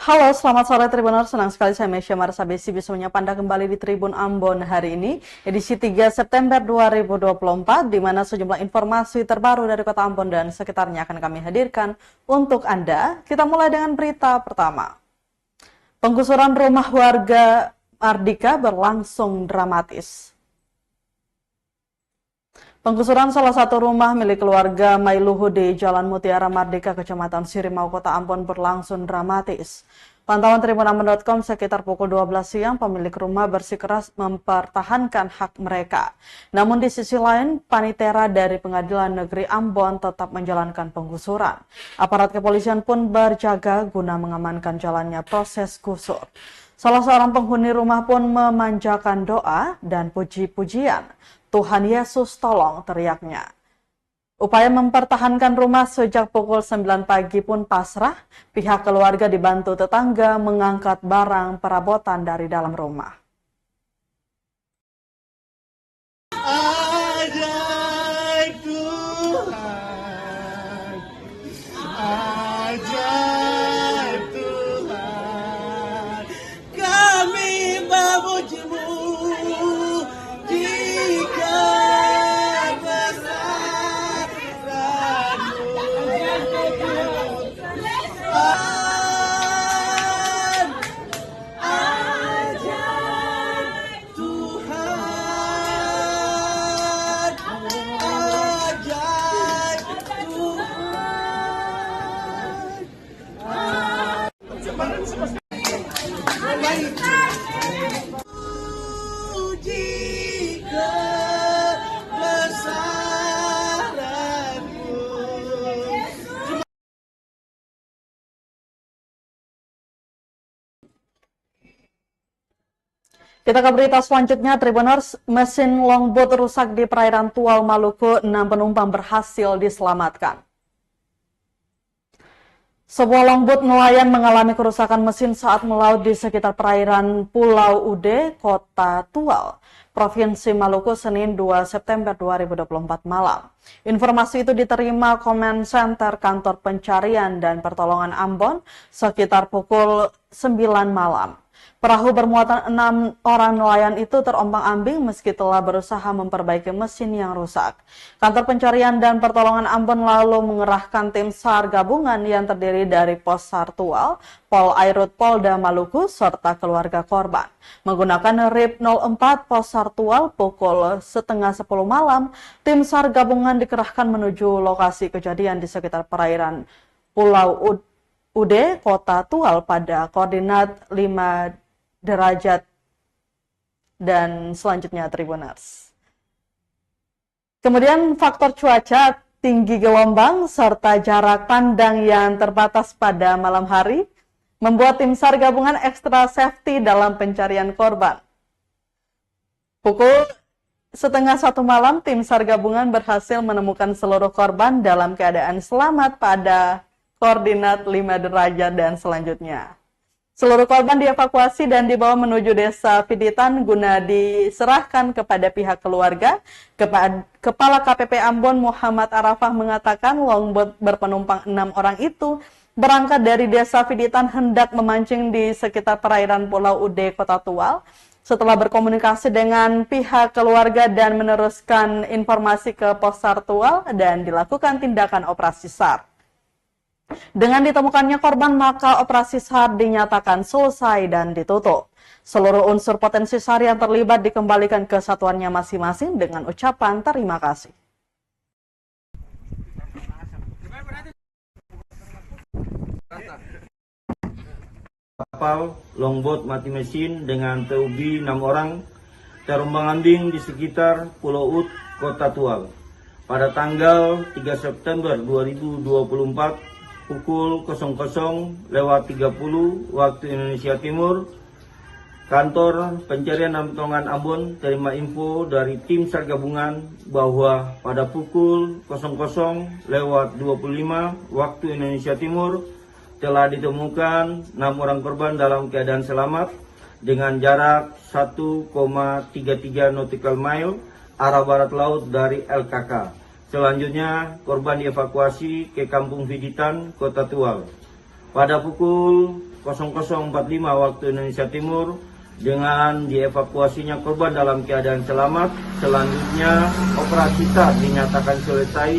Halo, selamat sore Tribuners. Senang sekali saya Mesya Marsabesi bisa menyapa Anda kembali di Tribun Ambon hari ini, edisi 3 September 2024, di mana sejumlah informasi terbaru dari Kota Ambon dan sekitarnya akan kami hadirkan untuk Anda. Kita mulai dengan berita pertama. Penggusuran rumah warga Mardika berlangsung dramatis. Penggusuran salah satu rumah milik keluarga Mailuhu di Jalan Mutiara Mardika, Kecamatan Sirimau, Kota Ambon berlangsung dramatis. Pantauan tribunambon.com sekitar pukul 12 siang, pemilik rumah bersikeras mempertahankan hak mereka. Namun di sisi lain, panitera dari Pengadilan Negeri Ambon tetap menjalankan penggusuran. Aparat kepolisian pun berjaga guna mengamankan jalannya proses gusur. Salah seorang penghuni rumah pun memanjakan doa dan puji-pujian. Tuhan Yesus tolong, teriaknya. Upaya mempertahankan rumah sejak pukul 9 pagi pun pasrah. Pihak keluarga dibantu tetangga mengangkat barang perabotan dari dalam rumah. Ajaib Tuhan, ajaib Tuhan, kami memuji-Mu. Kita ke berita selanjutnya, Tribuners. Mesin longboat rusak di perairan Tual, Maluku. 6 penumpang berhasil diselamatkan. Sebuah longboat nelayan mengalami kerusakan mesin saat melaut di sekitar perairan Pulau Ude, Kota Tual, Provinsi Maluku, Senin 2 September 2024 malam. Informasi itu diterima Command Center Kantor Pencarian dan Pertolongan Ambon sekitar pukul 9 malam. Perahu bermuatan 6 orang nelayan itu terombang-ambing meski telah berusaha memperbaiki mesin yang rusak. Kantor Pencarian dan Pertolongan Ambon lalu mengerahkan tim SAR gabungan yang terdiri dari Pos SAR Tual, Pol Airut Polda Maluku, serta keluarga korban. Menggunakan RIP 04 Pos SAR Tual pukul setengah 10 malam, tim SAR gabungan dikerahkan menuju lokasi kejadian di sekitar perairan Pulau Ude, Kota Tual pada koordinat 5 derajat dan selanjutnya Tribuners. Kemudian faktor cuaca, tinggi gelombang, serta jarak pandang yang terbatas pada malam hari membuat tim SAR gabungan extra safety dalam pencarian korban. Pukul setengah 1 malam, tim SAR gabungan berhasil menemukan seluruh korban dalam keadaan selamat pada koordinat 5 derajat dan selanjutnya. Seluruh korban dievakuasi dan dibawa menuju Desa Fiditan guna diserahkan kepada pihak keluarga. Kepala KPP Ambon Muhammad Arafah mengatakan longboat berpenumpang 6 orang itu berangkat dari Desa Fiditan hendak memancing di sekitar perairan Pulau Ude, Kota Tual. Setelah berkomunikasi dengan pihak keluarga dan meneruskan informasi ke Pos SAR Tual dan dilakukan tindakan operasi SAR. Dengan ditemukannya korban, maka operasi SAR dinyatakan selesai dan ditutup. Seluruh unsur potensi SAR yang terlibat dikembalikan ke satuannya masing-masing dengan ucapan terima kasih. Kapal longboat mati mesin dengan TUB 6 orang terombang-ambing di sekitar Pulau Ud, Kota Tual. Pada tanggal 3 September 2024, pukul 00.30 waktu Indonesia Timur, Kantor Pencarian dan Pertolongan Ambon terima info dari tim SAR gabungan bahwa pada pukul 00.25 waktu Indonesia Timur telah ditemukan 6 orang korban dalam keadaan selamat dengan jarak 1,33 nautical mile arah barat laut dari LKK. Selanjutnya, korban dievakuasi ke Kampung Fiditan, Kota Tual. Pada pukul 00.0045 waktu Indonesia Timur dengan dievakuasinya korban dalam keadaan selamat. Selanjutnya operasi SAR dinyatakan selesai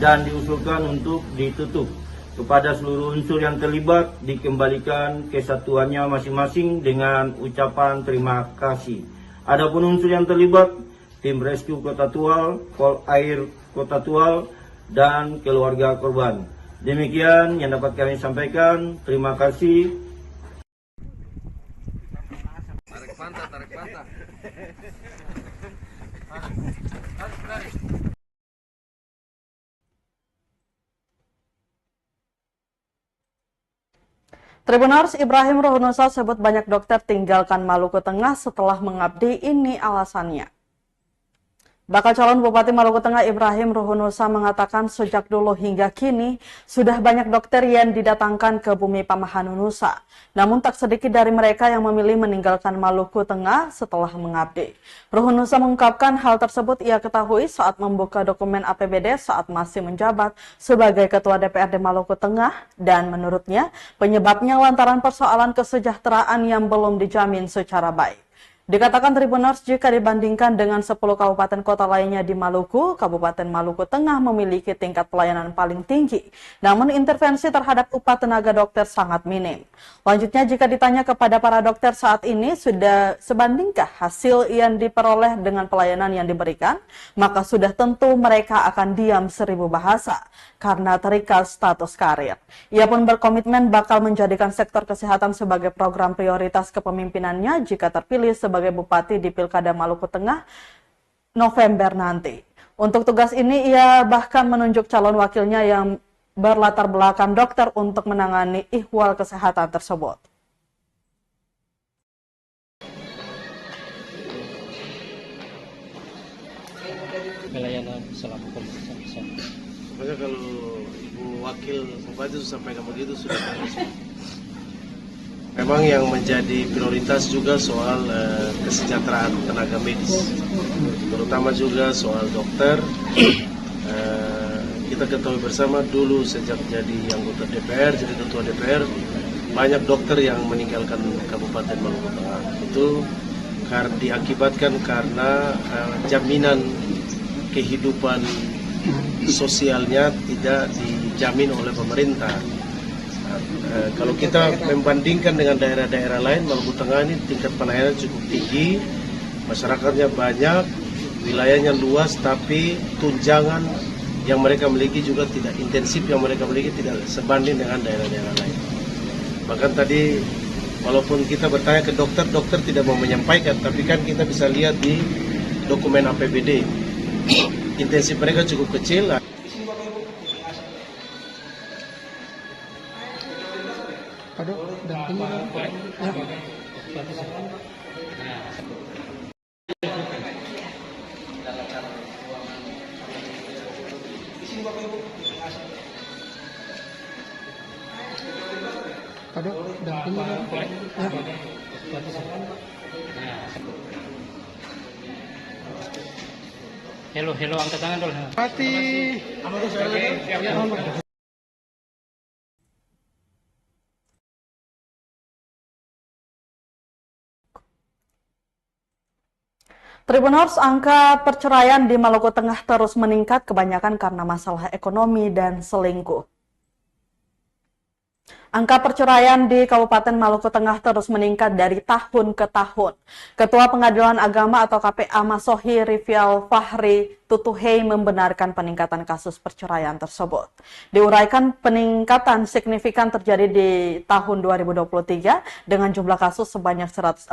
dan diusulkan untuk ditutup. Kepada seluruh unsur yang terlibat dikembalikan kesatuannya masing-masing dengan ucapan terima kasih. Adapun unsur yang terlibat, tim rescue Kota Tual, Pol Air Kota Tual, dan keluarga korban. Demikian yang dapat kami sampaikan. Terima kasih. Tarik pantat. Tribunars Ibrahim Rohunusa sebut banyak dokter tinggalkan Maluku Tengah setelah mengabdi, ini alasannya. Bakal calon Bupati Maluku Tengah Ibrahim Rohunusa mengatakan sejak dulu hingga kini sudah banyak dokter yang didatangkan ke bumi Pamahan Nusa. Namun tak sedikit dari mereka yang memilih meninggalkan Maluku Tengah setelah mengabdi. Rohunusa mengungkapkan hal tersebut ia ketahui saat membuka dokumen APBD saat masih menjabat sebagai Ketua DPRD Maluku Tengah, dan menurutnya penyebabnya lantaran persoalan kesejahteraan yang belum dijamin secara baik. Dikatakan Tribuners, jika dibandingkan dengan 10 kabupaten kota lainnya di Maluku, Kabupaten Maluku Tengah memiliki tingkat pelayanan paling tinggi. Namun intervensi terhadap upah tenaga dokter sangat minim. Lanjutnya, jika ditanya kepada para dokter saat ini sudah sebandingkah hasil yang diperoleh dengan pelayanan yang diberikan, maka sudah tentu mereka akan diam 1000 bahasa karena terikat status karir. Ia pun berkomitmen bakal menjadikan sektor kesehatan sebagai program prioritas kepemimpinannya jika terpilih sebagai Bupati di Pilkada Maluku Tengah November nanti. Untuk tugas ini ia bahkan menunjuk calon wakilnya yang berlatar belakang dokter untuk menangani ihwal kesehatan tersebut. Pelayanan selama pemeriksaan. Makanya kalau Ibu Wakil Bupati sampaikan begitu sudah bagus. Memang yang menjadi prioritas juga soal kesejahteraan tenaga medis, terutama juga soal dokter. Kita ketahui bersama dulu sejak jadi anggota DPR, jadi ketua DPR, banyak dokter yang meninggalkan Kabupaten Maluku Tengah. Itu diakibatkan karena jaminan kehidupan sosialnya tidak dijamin oleh pemerintah. Kalau kita membandingkan dengan daerah-daerah lain, Maluku Tengah ini tingkat pelayanan cukup tinggi, masyarakatnya banyak, wilayahnya luas, tapi tunjangan yang mereka miliki juga tidak intensif, yang mereka miliki tidak sebanding dengan daerah-daerah lain. Bahkan tadi, walaupun kita bertanya ke dokter, dokter tidak mau menyampaikan, tapi kan kita bisa lihat di dokumen APBD, intensif mereka cukup kecil. Helo, angkat tangan dulu. Tribuners, angka perceraian di Maluku Tengah terus meningkat, kebanyakan karena masalah ekonomi dan selingkuh. Angka perceraian di Kabupaten Maluku Tengah terus meningkat dari tahun ke tahun. Ketua Pengadilan Agama atau KPA Masohi Rivial Fahri Tutuhei membenarkan peningkatan kasus perceraian tersebut. Diuraikan peningkatan signifikan terjadi di tahun 2023 dengan jumlah kasus sebanyak 143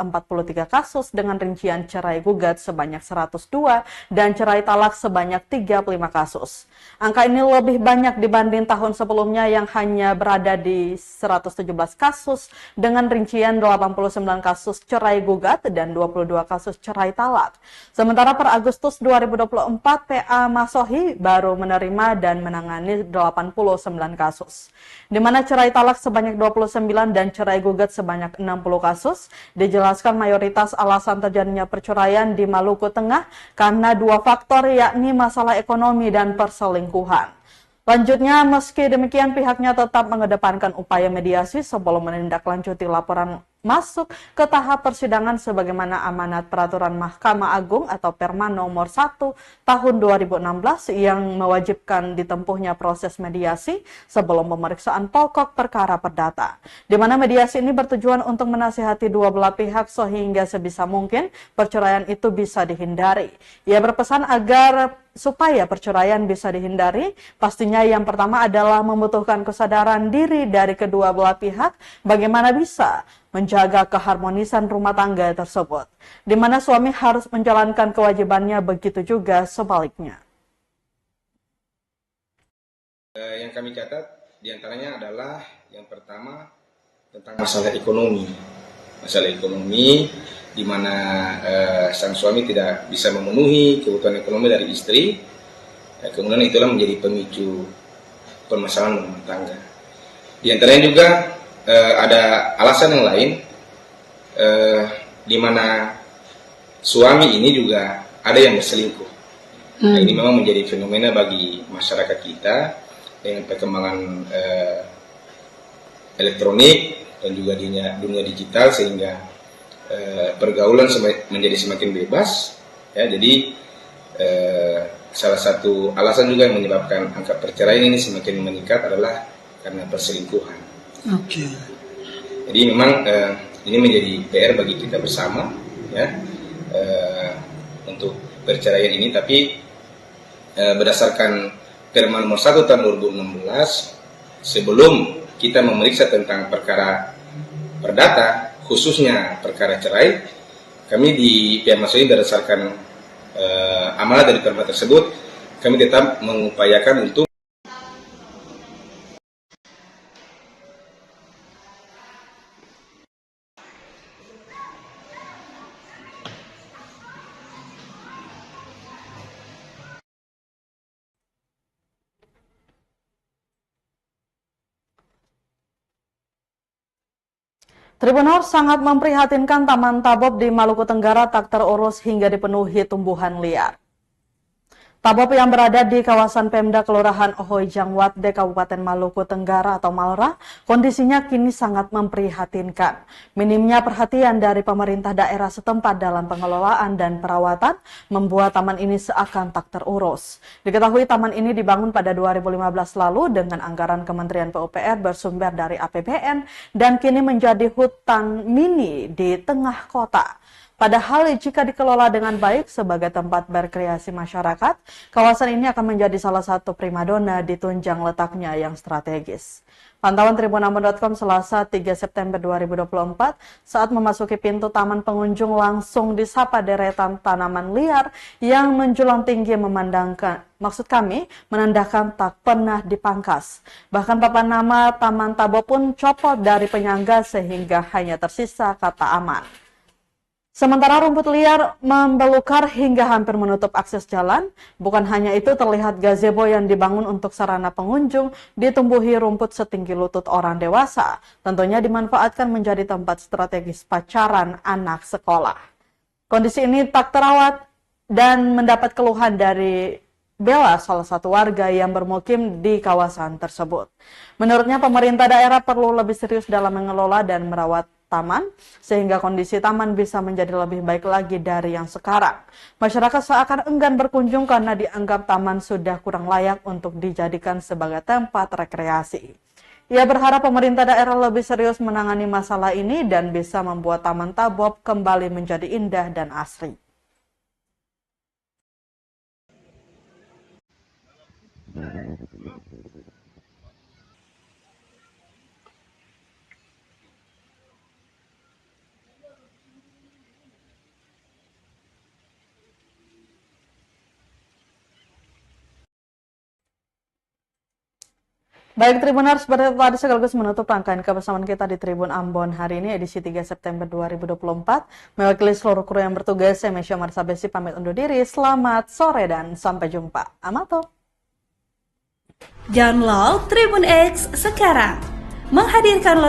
kasus dengan rincian cerai gugat sebanyak 102 dan cerai talak sebanyak 35 kasus. Angka ini lebih banyak dibanding tahun sebelumnya yang hanya berada di 117 kasus dengan rincian 89 kasus cerai gugat dan 22 kasus cerai talak. Sementara per Agustus 2024 PA Masohi baru menerima dan menangani 89 kasus, di mana cerai talak sebanyak 29 dan cerai gugat sebanyak 60 kasus. Dijelaskan mayoritas alasan terjadinya perceraian di Maluku Tengah karena dua faktor, yakni masalah ekonomi dan perselingkuhan. Lanjutnya, meski demikian pihaknya tetap mengedepankan upaya mediasi sebelum menindaklanjuti laporan masuk ke tahap persidangan sebagaimana amanat peraturan Mahkamah Agung atau Perma nomor 1 tahun 2016 yang mewajibkan ditempuhnya proses mediasi sebelum pemeriksaan pokok perkara perdata. Di mana mediasi ini bertujuan untuk menasihati dua belah pihak sehingga sebisa mungkin perceraian itu bisa dihindari. Ia berpesan supaya perceraian bisa dihindari, pastinya yang pertama adalah membutuhkan kesadaran diri dari kedua belah pihak bagaimana bisa menjaga keharmonisan rumah tangga tersebut, di mana suami harus menjalankan kewajibannya, begitu juga sebaliknya. Yang kami catat diantaranya adalah yang pertama tentang masalah ekonomi. Masalah ekonomi di mana sang suami tidak bisa memenuhi kebutuhan ekonomi dari istri, kemudian itulah menjadi pemicu permasalahan rumah tangga. Di antaranya juga ada alasan yang lain, di mana suami ini juga ada yang berselingkuh. Nah, ini memang menjadi fenomena bagi masyarakat kita dengan perkembangan elektronik dan juga dunia digital, sehingga pergaulan menjadi semakin bebas, ya. Jadi salah satu alasan juga yang menyebabkan angka perceraian ini semakin meningkat adalah karena perselingkuhan. Oke. Jadi memang ini menjadi PR bagi kita bersama, ya, untuk perceraian ini. Tapi berdasarkan Perma nomor 1 tahun 2016, sebelum kita memeriksa tentang perkara perdata, khususnya perkara cerai, kami di pihak Mas ini berdasarkan amanat dari perma tersebut, kami tetap mengupayakan untuk Tribunnews sangat memprihatinkan Taman Tabob di Maluku Tenggara tak terurus hingga dipenuhi tumbuhan liar. Tabob yang berada di kawasan Pemda Kelurahan Ohoi Jangwat de Kabupaten Maluku Tenggara atau Malra, kondisinya kini sangat memprihatinkan. Minimnya perhatian dari pemerintah daerah setempat dalam pengelolaan dan perawatan membuat taman ini seakan tak terurus. Diketahui taman ini dibangun pada 2015 lalu dengan anggaran Kementerian PUPR bersumber dari APBN dan kini menjadi hutan mini di tengah kota. Padahal jika dikelola dengan baik sebagai tempat berkreasi masyarakat, kawasan ini akan menjadi salah satu primadona di tunjang letaknya yang strategis. Pantauan tribunambon.com Selasa 3 September 2024 saat memasuki pintu taman pengunjung langsung disapa deretan tanaman liar yang menjulang tinggi menandakan tak pernah dipangkas. Bahkan papan nama Taman Tabob pun copot dari penyangga sehingga hanya tersisa kata aman. Sementara rumput liar membelukar hingga hampir menutup akses jalan, bukan hanya itu terlihat gazebo yang dibangun untuk sarana pengunjung ditumbuhi rumput setinggi lutut orang dewasa, tentunya dimanfaatkan menjadi tempat strategis pacaran anak sekolah. Kondisi ini tak terawat dan mendapat keluhan dari Bella, salah satu warga yang bermukim di kawasan tersebut. Menurutnya pemerintah daerah perlu lebih serius dalam mengelola dan merawat taman, sehingga kondisi taman bisa menjadi lebih baik lagi dari yang sekarang. Masyarakat seakan enggan berkunjung karena dianggap taman sudah kurang layak untuk dijadikan sebagai tempat rekreasi. Ia berharap pemerintah daerah lebih serius menangani masalah ini dan bisa membuat Taman Tabob kembali menjadi indah dan asri. Baik Tribuners, berarti tadi sekaligus menutup rangkaian kebersamaan kita di Tribun Ambon hari ini edisi 3 September 2024. Mewakili seluruh kru yang bertugas, saya Mesya Marsabesi pamit undur diri. Selamat sore dan sampai jumpa. Amato. Download Tribun X sekarang. Menghadirkan